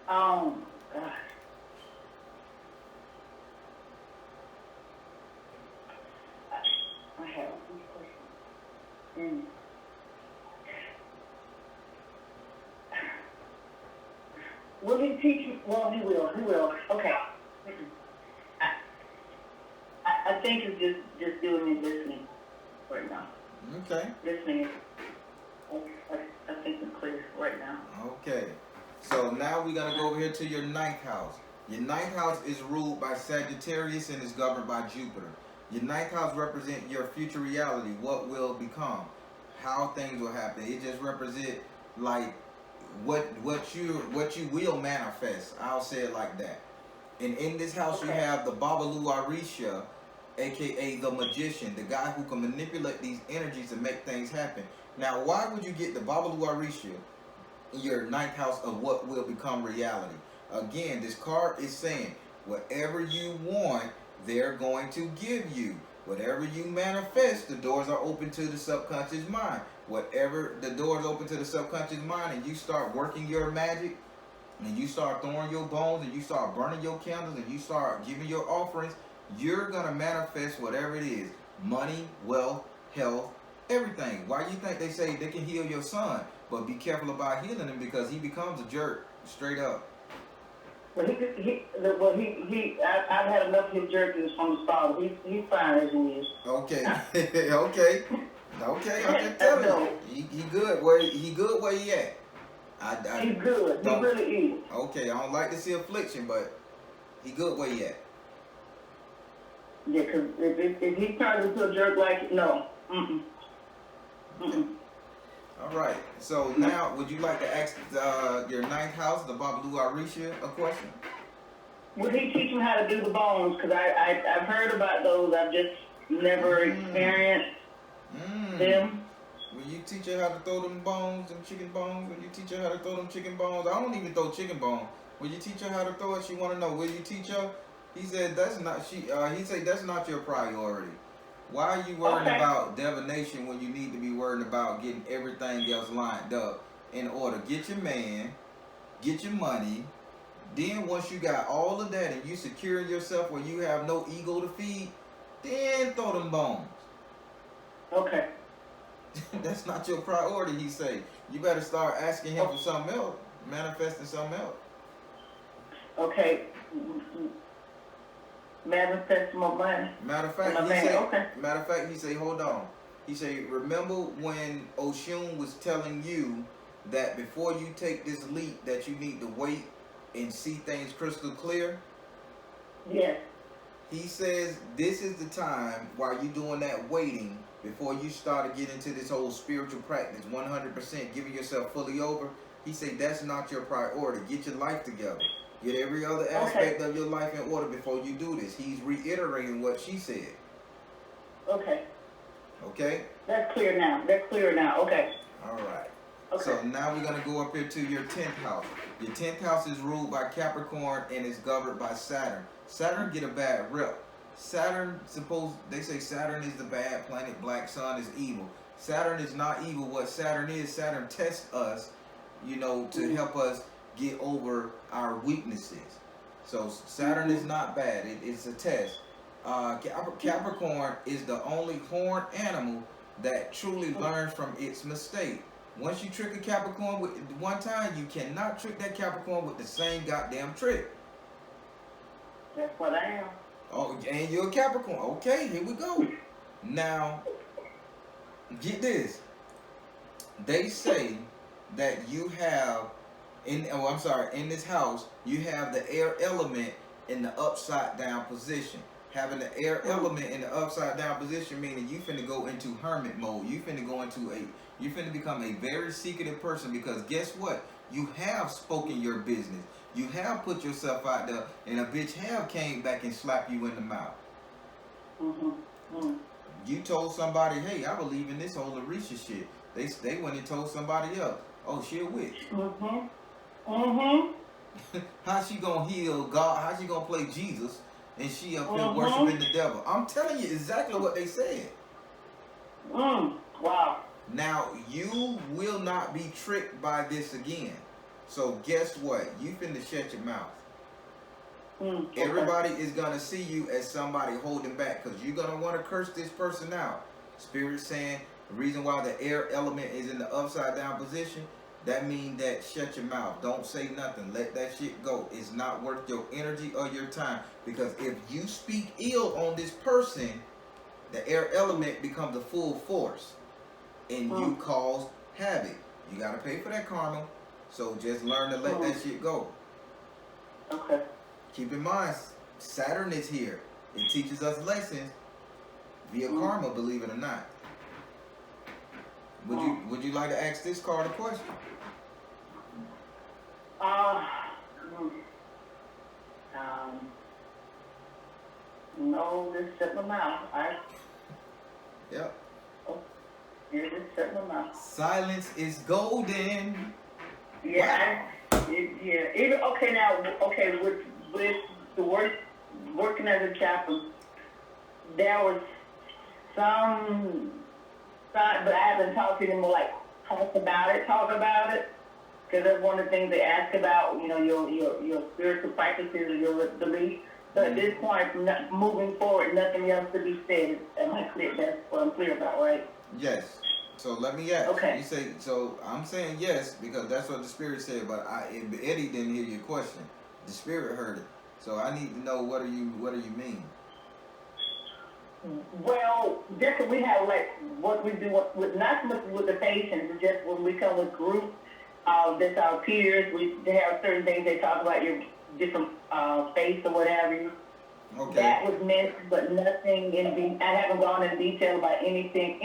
Gosh. I have a question. Will he teach me? Well, he will. Okay. I think it's just doing it listening right now.
Okay.
Listening. I think it's clear right now.
Okay. So now we're going to go over here to your 9th house. Your 9th house is ruled by Sagittarius and is governed by Jupiter. Your 9th house represents your future reality, what will become, how things will happen. It just represents like what you will manifest. I'll say it like that. And in this house you have the Babalu Arisha, aka the magician, the guy who can manipulate these energies to make things happen. Now, why would you get the Babalu Arisha in your 9th house of what will become reality? Again, this card is saying whatever you want, they're going to give you. Whatever you manifest, the doors are open to the subconscious mind. Whatever the doors open to the subconscious mind, and you start working your magic, and you start throwing your bones, and you start burning your candles, and you start giving your offerings, you're going to manifest whatever it is. Money, wealth, health, everything. Why you think they say they can heal your son, but be careful about healing him because he becomes a jerk, straight up.
Well, I've had enough of his jerkiness from the start. He's fine as he is.
Okay, okay, I can tell you, he good where he at.
He's good. He really is.
Okay, I don't like to see affliction, but he good where he at.
Yeah, because if he turns into a jerk like no.
All right. So now, would you like to ask your ninth house, the Babalu Arisha, a question?
Would he teach him how to do the bones? Because I've heard about those. I've just never experienced them.
Will you teach her how to throw them bones, them chicken bones? Will you teach her how to throw them chicken bones? I don't even throw chicken bones. Will you teach her how to throw it? She want to know. Will you teach her? He said that's not. He said that's not your priority. Why are you worrying about divination when you need to be worried about getting everything else lined up in order? Get your man, get your money. Then once you got all of that and you secure yourself where you have no ego to feed, then throw them bones.
Okay.
That's not your priority, he say. You better start asking him for something else, manifesting something else.
Okay. Manifest more money.
Matter of fact, he say, hold on. He say, remember when Oshun was telling you that before you take this leap that you need to wait and see things crystal clear?
Yes.
He says this is the time while you're doing that waiting before you start to get into this whole spiritual practice, 100% giving yourself fully over. He say that's not your priority. Get your life together. Get every other aspect of your life in order before you do this. He's reiterating what she said.
Okay.
Okay?
That's clear now. Okay.
All right.
Okay.
So now we're going to go up here to your 10th house. Your 10th house is ruled by Capricorn and is governed by Saturn. Saturn get a bad rep. They say Saturn is the bad planet, black sun is evil. Saturn is not evil. What Saturn is, Saturn tests us, to help us get over our weaknesses. So Saturn is not bad. It's a test. Capricorn is the only horned animal that truly learns from its mistake. Once you trick a Capricorn with one time, you cannot trick that Capricorn with the same goddamn trick.
That's what I am.
Oh, and you're a Capricorn. Okay, here we go. Now, get this. They say that you have in this house, you have the air element in the upside down position. Having the air element in the upside down position meaning you finna go into hermit mode. You finna become a very secretive person because guess what? You have spoken your business. You have put yourself out there and a bitch have came back and slapped you in the mouth. You told somebody, hey, I believe in this whole Orisha shit. They went and told somebody else, oh, she a witch. How she gonna heal God? How she gonna play Jesus and she up here worshiping the devil? I'm telling you exactly what they said.
Wow.
Now you will not be tricked by this again. So guess what? You finna shut your mouth. Everybody is gonna see you as somebody holding back because you're gonna want to curse this person out. Spirit saying the reason why the air element is in the upside down position. That means that shut your mouth. Don't say nothing. Let that shit go. It's not worth your energy or your time. Because if you speak ill on this person, the air element becomes a full force. And you cause havoc. You got to pay for that karma. So just learn to let that shit go.
Okay.
Keep in mind, Saturn is here. It teaches us lessons via karma, believe it or not. Would you like to ask this card a question?
No, just shut my mouth.
Yep.
Oh, yeah, just shut my mouth.
Silence is golden.
Yeah.
Wow.
Even with the word working as a chaplain, there was some, but I haven't talked to them more like talk about it. Because that's one of the things they ask about, you know, your spiritual practices or your beliefs. So at this point, moving forward, nothing else to be said. Am I clear? That's what I'm clear about, right?
Yes. So let me ask.
Okay.
You say, so I'm saying yes because that's what the Spirit said, but Eddie didn't hear your question. The Spirit heard it. So I need to know what do you mean?
Well, just that we have like what we do with not so much with the patients, but just when we come with groups, that's our peers. They have certain things they talk about your different faiths or whatever.
Okay.
That was mentioned, but nothing I haven't gone in detail about anything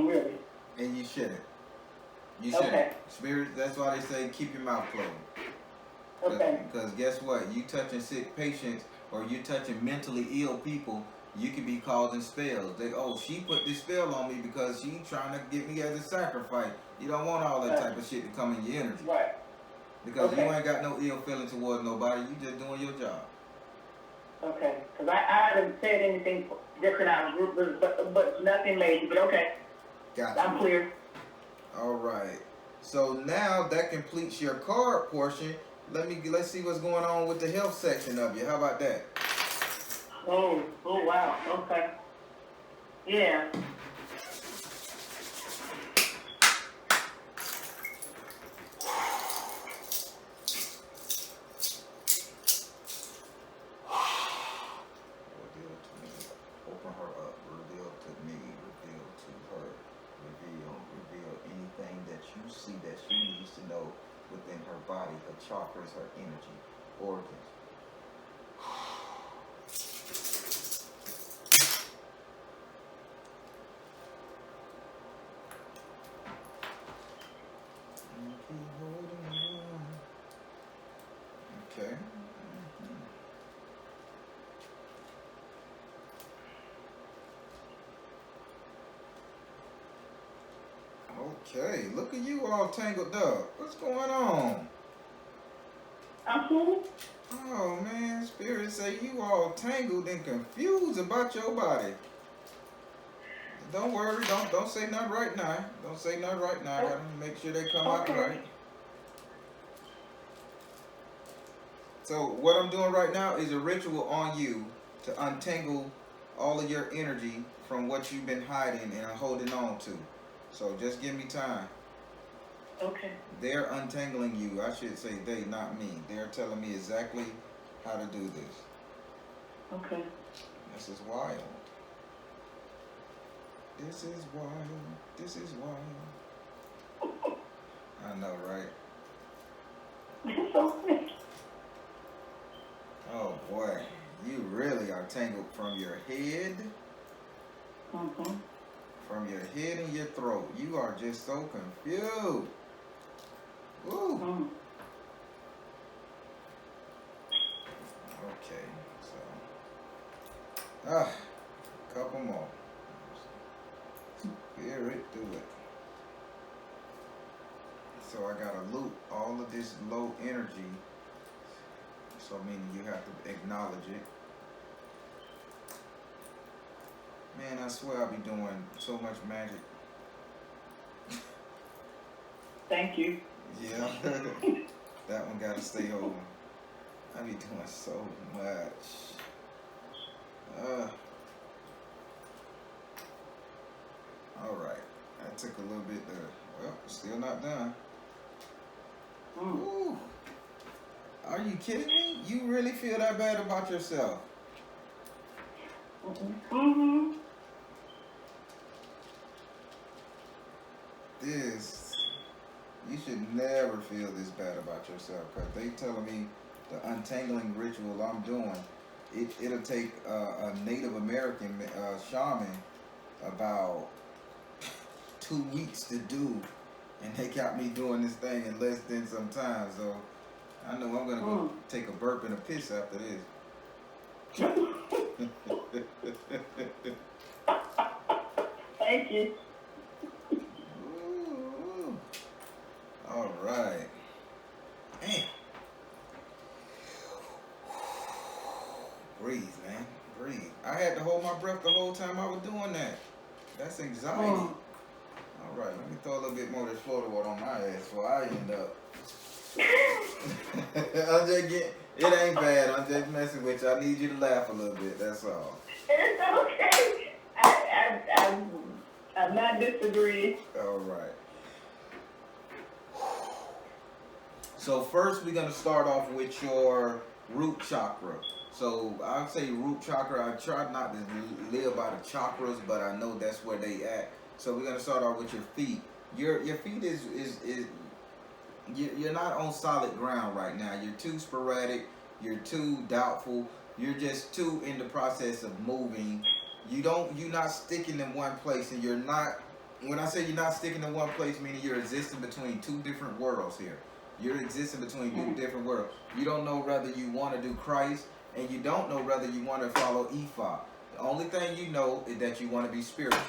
really.
And you shouldn't. You shouldn't.
Okay.
Spirit. That's why they say keep your mouth closed.
Okay.
Because guess what? You touching sick patients or you touching mentally ill people, you could be causing spells. She put this spell on me because she trying to get me as a sacrifice. You don't want all that type of shit to come in your energy.
Right.
Because you ain't got no ill feeling towards nobody. You just doing your job.
Okay. Because I haven't said anything just in our group, but nothing major. But okay.
Gotcha.
I'm clear.
All right. So now that completes your card portion. Let's see what's going on with the health section of you. How about that?
Oh wow. Okay. Yeah.
Reveal to me. Open her up. Reveal to me. Reveal to her. Reveal anything that you see that she needs to know within her body, her chakras, her energy, organs. Keep holding on. Okay. Okay, look at you all tangled up. What's going on?
I'm cool.
Oh man, Spirit say you all tangled and confused about your body. Don't worry, don't say nothing right now. Don't say nothing right now. I gotta make sure they come out right. So what I'm doing right now is a ritual on you to untangle all of your energy from what you've been hiding and holding on to. So just give me time.
Okay.
They're untangling you. I should say they, not me. They're telling me exactly how to do this.
Okay.
This is wild. This is wild. This is wild. I know, right? Oh boy, you really are tangled from your head, from your head and your throat. You are just so confused. Woo. Okay, so couple more. Spirit, do it. So I gotta loop all of this low energy. So meaning you have to acknowledge it. Man, I swear I'll be doing so much magic.
Thank you.
Yeah. That one gotta stay over. I be doing so much. Alright. That took a little bit there. Well, still not done. Ooh. Are you kidding me? You really feel that bad about yourself? You should never feel this bad about yourself, because they telling me the untangling ritual I'm doing, it'll take a Native American shaman about 2 weeks to do, and they got me doing this thing in less than some time, so I know I'm gonna go take a burp and a piss after this.
Thank you.
Ooh. All right. Man. my breath the whole time I was doing that. That's anxiety. All right, let me throw a little bit more of this Florida water on my ass before I end up. I'm just getting, it ain't bad. I'm just messing with you. I need you to laugh a little bit. That's all.
It's okay. I'm not disagreeing.
All right. So first we're gonna start off with your root chakra. So I would say root chakra. I try not to live by the chakras, but I know that's where they at. So we're gonna start off with your feet. Your feet is you're not on solid ground right now. You're too sporadic. You're too doubtful. You're just too in the process of moving. You're not sticking in one place, and you're not. When I say you're not sticking in one place, meaning you're existing between two different worlds here. You're existing between two different worlds. You don't know whether you want to do Christ, and you don't know whether you want to follow Ifa. The only thing you know is that you want to be spiritual.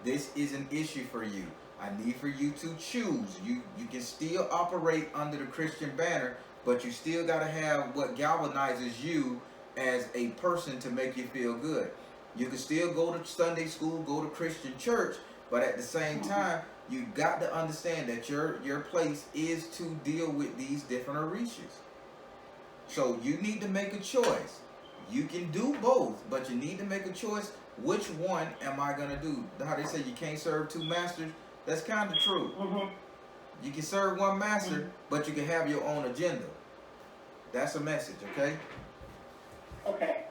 This is an issue for you. I need for you to choose. You can still operate under the Christian banner, but you still got to have what galvanizes you as a person to make you feel good. You can still go to Sunday school, go to Christian church, but at the same time, you got to understand that your place is to deal with these different orishas. So you need to make a choice. You can do both, but you need to make a choice. Which one am I going to do? How they say you can't serve two masters? That's kind of true. You can serve one master, but you can have your own agenda. That's a message, okay?
Okay.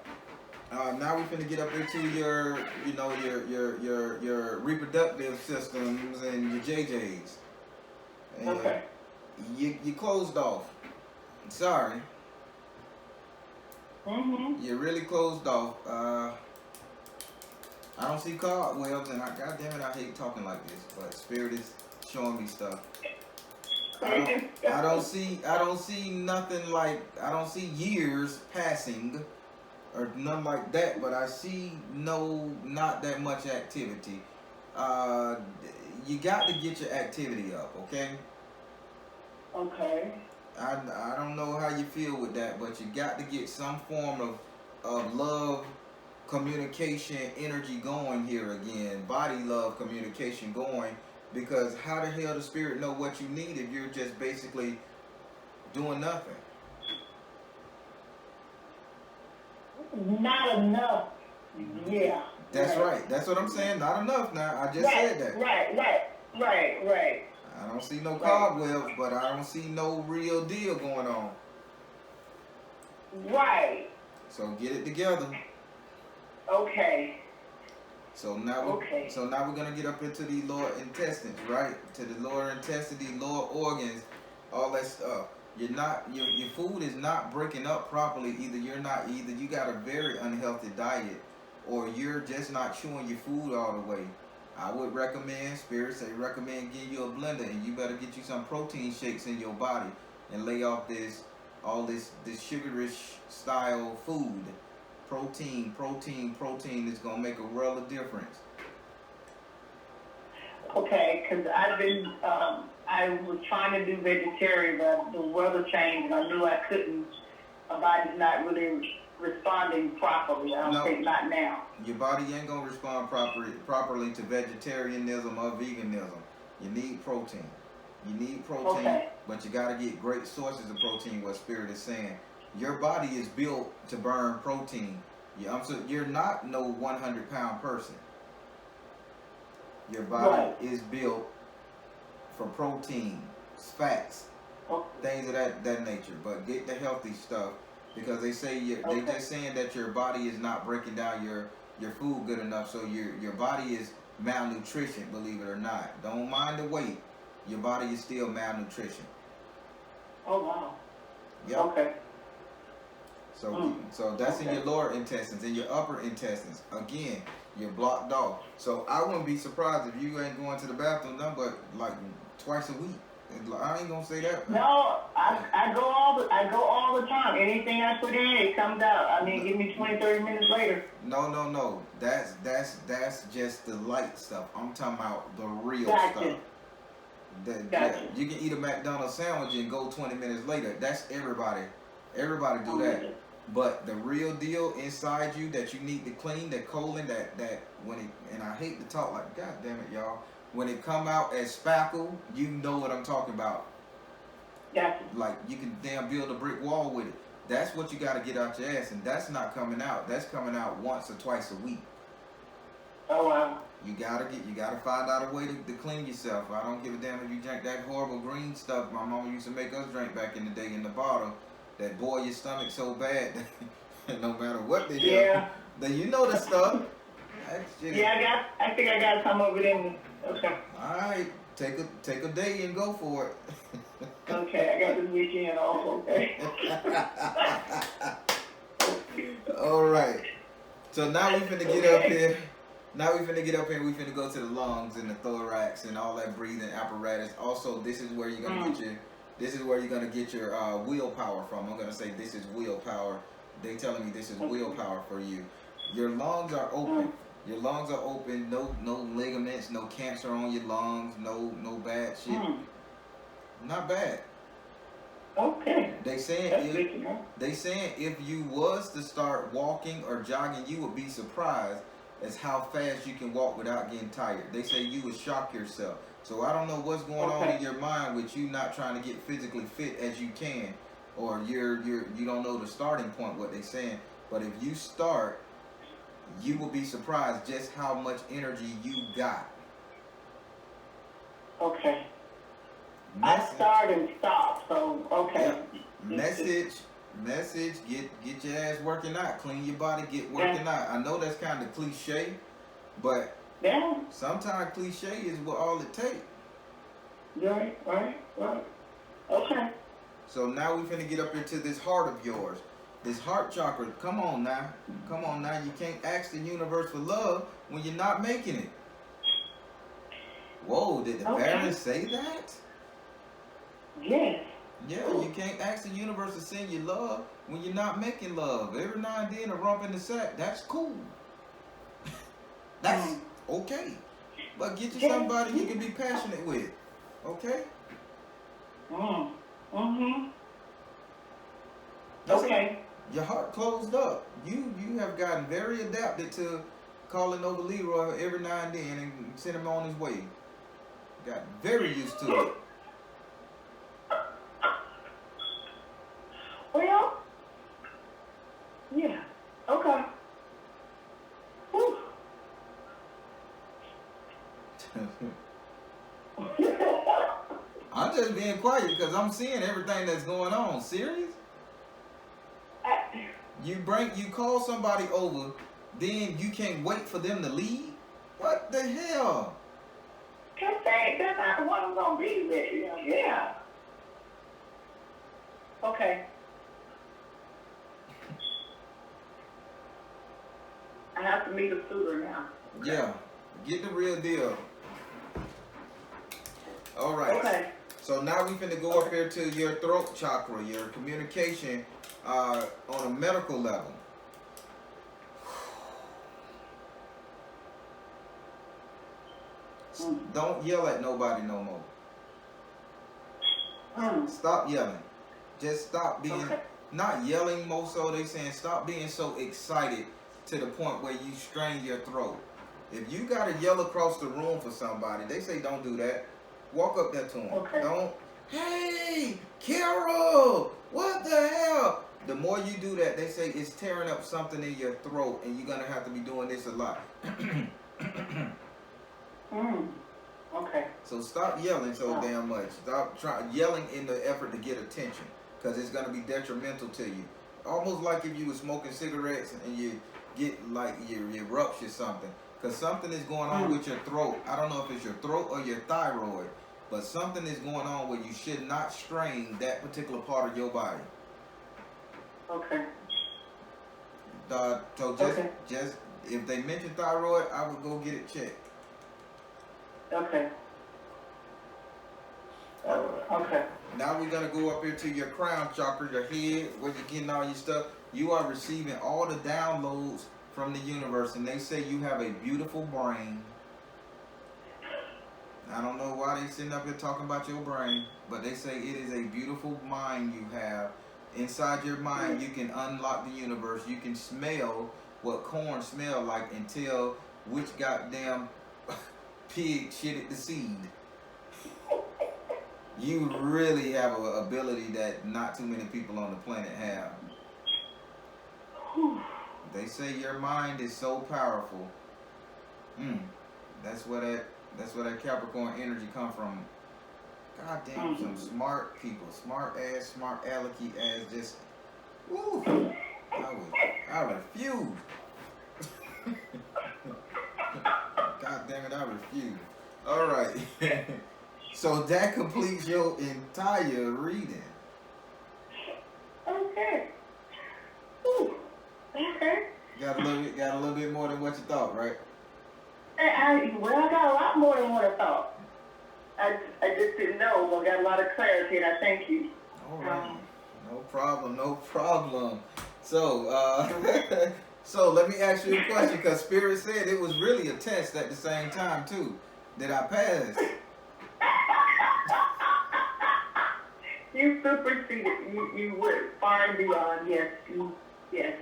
Now we're finna get up into your, your reproductive systems and your JJs. And
Okay.
You closed off. Sorry. You're really closed off. I don't see cobwebs, and goddamn it, I hate talking like this, but Spirit is showing me stuff. I don't see nothing like, I don't see years passing or nothing like that, but I see not that much activity. You got to get your activity up, okay?
Okay.
I don't know how you feel with that, but you got to get some form of love, communication, energy going here again. Body love, communication going, because how the hell the Spirit know what you need if you're just basically doing nothing?
Not enough. Yeah.
That's right. That's what I'm saying. Not enough now. I just said that.
Right.
I don't see no cobwebs, but I don't see no real deal going on.
Right.
So get it together.
Okay.
So now we're gonna get up into the lower intestines, right? To the lower intestine, the lower organs, all that stuff. You're not your food is not breaking up properly. Either you got a very unhealthy diet, or you're just not chewing your food all the way. I would recommend, recommend getting you a blender, and you better get you some protein shakes in your body and lay off this sugarish style food. Protein is gonna make a world of difference.
Okay, because I was trying to do vegetarian, but the weather changed, and I knew I couldn't. My body's not really responding properly. I don't think not now.
Your body ain't gonna respond properly to vegetarianism or veganism. You need protein.
Okay.
But you gotta get great sources of protein. What Spirit is saying. Your body is built to burn protein. You're not no 100-pound person. Your body is built for protein, fats, things of that nature. But get the healthy stuff, because they say they just saying that your body is not breaking down your food good enough. So your body is malnutrition, believe it or not. Don't mind the weight. Your body is still malnutrition.
Oh wow.
Yep.
Okay.
So that's in your lower intestines. In your upper intestines, again, you're blocked off. So I wouldn't be surprised if you ain't going to the bathroom nothing but like twice a week. I ain't gonna say that.
No, I go all the time. Anything I put in, it comes out. I mean, give me 20, 30 minutes later.
No. That's just the light stuff. I'm talking about the real
Gotcha.
stuff.
Gotcha.
Yeah, you can eat a McDonald's sandwich and go 20 minutes later. That's everybody. Everybody do that. But the real deal inside you that you need to clean, that colon, that when it, and I hate to talk like, God damn it, y'all, when it come out as spackle, you know what I'm talking about.
Gotcha.
Like you can damn build a brick wall with it. That's what you got to get out your ass, and that's not coming out. That's coming out once or twice a week.
Oh wow.
You gotta find out a way to clean yourself. I don't give a damn if you drink that horrible green stuff my mama used to make us drink back in the day in the bottle. That boil your stomach so bad that no matter what they do, then you know the stuff.
Yeah, I think I got some of it in me. Okay.
All right, take a day and go for it.
Okay, I got this weekend off. Okay.
All right. So now we finna get up here. Now we finna get up here and we finna go to the lungs and the thorax and all that breathing apparatus. Also, this is where you're gonna get your willpower from. I'm gonna say this is willpower. They telling me this is willpower for you. Your lungs are open. Your lungs are open. No ligaments, no cancer on your lungs, no bad shit. Not bad.
Okay.
They saying if you was to start walking or jogging, you would be surprised as how fast you can walk without getting tired. They say you would shock yourself. So I don't know what's going on in your mind with you not trying to get physically fit as you can, or you don't know the starting point what they saying. But if you start, you will be surprised just how much energy you got.
Okay. I start and stop, so okay.
Yeah. Message, get your ass working out, clean your body, get working out. I know that's kind of cliche, but sometimes cliche is what all it takes.
Right. Okay.
So now we finna get up into this heart of yours, this heart chakra. Come on now. You can't ask the universe for love when you're not making it. Whoa, did the Baron say that?
Yes.
Yeah, you can't ask the universe to send you love when you're not making love. Every now and then a rump in the sack, that's cool. That's okay. But get you somebody you can be passionate with. Okay?
Okay.
Your heart closed up. You have gotten very adapted to calling over Leroy every now and then and send him on his way. Got very used to it.
Well, yeah. Okay. Whew.
I'm just being quiet because I'm seeing everything that's going on. Serious? You call somebody over, then you can't wait for them to leave? What the hell?
Cause that's not what I'm gonna be with. Yeah. Okay. I have to meet a suitor now. Okay.
Yeah. Get the real deal. All right.
Okay.
So now we finna go up here to your throat chakra, your communication on a medical level. Don't yell at nobody no more. Stop yelling. Just stop being, not yelling more so, they saying stop being so excited to the point where you strain your throat. If you gotta yell across the room for somebody, they say don't do that. Walk up there to them.
Okay.
Don't, hey, Carol, what the hell? The more you do that, they say it's tearing up something in your throat and you're gonna have to be doing this a lot.
Okay.
So stop yelling so damn much. Stop yelling in the effort to get attention, because it's gonna be detrimental to you. Almost like if you were smoking cigarettes and you get like you rupture something, because something is going on with your throat. I don't know if it's your throat or your thyroid, but something is going on where you should not strain that particular part of your body.
Okay.
So just if they mention thyroid, I would go get it checked.
Okay. Okay.
Now we're gonna go up here to your crown chakra, your head, where you're getting all your stuff. You are receiving all the downloads from the universe, and they say you have a beautiful brain. I don't know why they sitting up here talking about your brain, but they say it is a beautiful mind you have, Inside your mind, you can unlock the universe. You can smell what corn smell like and tell which goddamn pig shitted the seed. You really have an ability that not too many people on the planet have. They say your mind is so powerful. That's where that Capricorn energy come from. God damn, some smart people, smart alecky ass, just woo. I refuse. God damn it, I refuse. All right. So that completes your entire reading.
Okay. Ooh. Okay.
Got a little bit more than what you thought, right?
I got a lot more than what I thought. I just didn't know. I got a lot of clarity, and I thank you.
All right. No problem. So, so let me ask you a question, because Spirit said it was really a test at the same time too. Did I pass?
You superseded. You went far and beyond. Yes. Yes.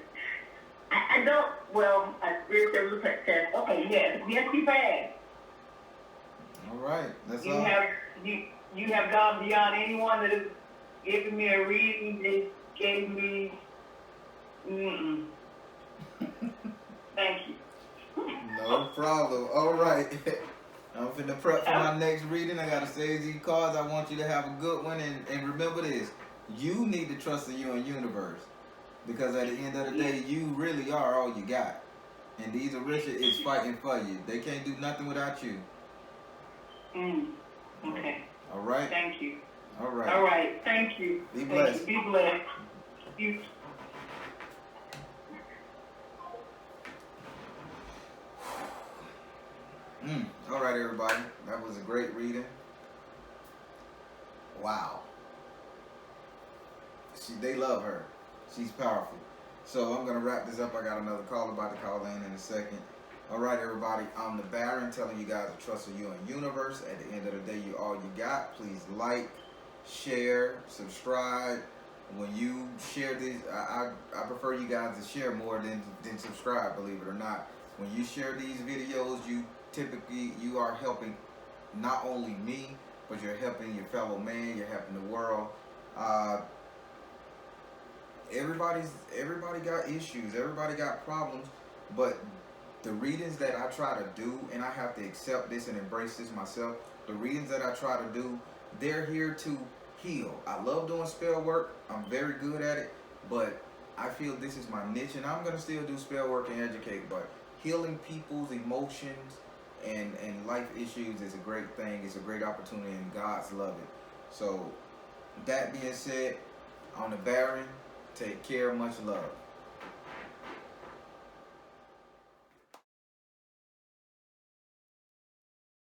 I don't. Well, I Spirit said it was a test. Okay. Yes. Yes, you passed.
All right. That's
You
all.
you have gone beyond anyone that has given me a reading. They gave me. Thank you.
No problem. All right. I'm finna prep for my next reading. I gotta save these cards. I want you to have a good one, and remember this: you need to trust in your universe, because at the end of the day, you really are all you got. And these Orisha is fighting for you. They can't do nothing without you.
Okay.
All right.
Thank you.
All right.
All right. Thank you.
Be blessed.
Be blessed. You.
All right, everybody. That was a great reading. Wow. They love her. She's powerful. So I'm gonna wrap this up. I got another call about to call in a second. All right, everybody. I'm the Baron, telling you guys to trust in your universe. At the end of the day, you all you got. Please like, share, subscribe. When you share this, I prefer you guys to share more than subscribe. Believe it or not. When you share these videos, you are helping not only me, but you're helping your fellow man. You're helping the world. Everybody got issues. Everybody got problems, but the readings that I try to do, and I have to accept this and embrace this myself, the readings that I try to do, they're here to heal. I love doing spell work. I'm very good at it, but I feel this is my niche, and I'm going to still do spell work and educate, but healing people's emotions and life issues is a great thing. It's a great opportunity, and God's love it. So, that being said, I'm the Baron. Take care. Much love.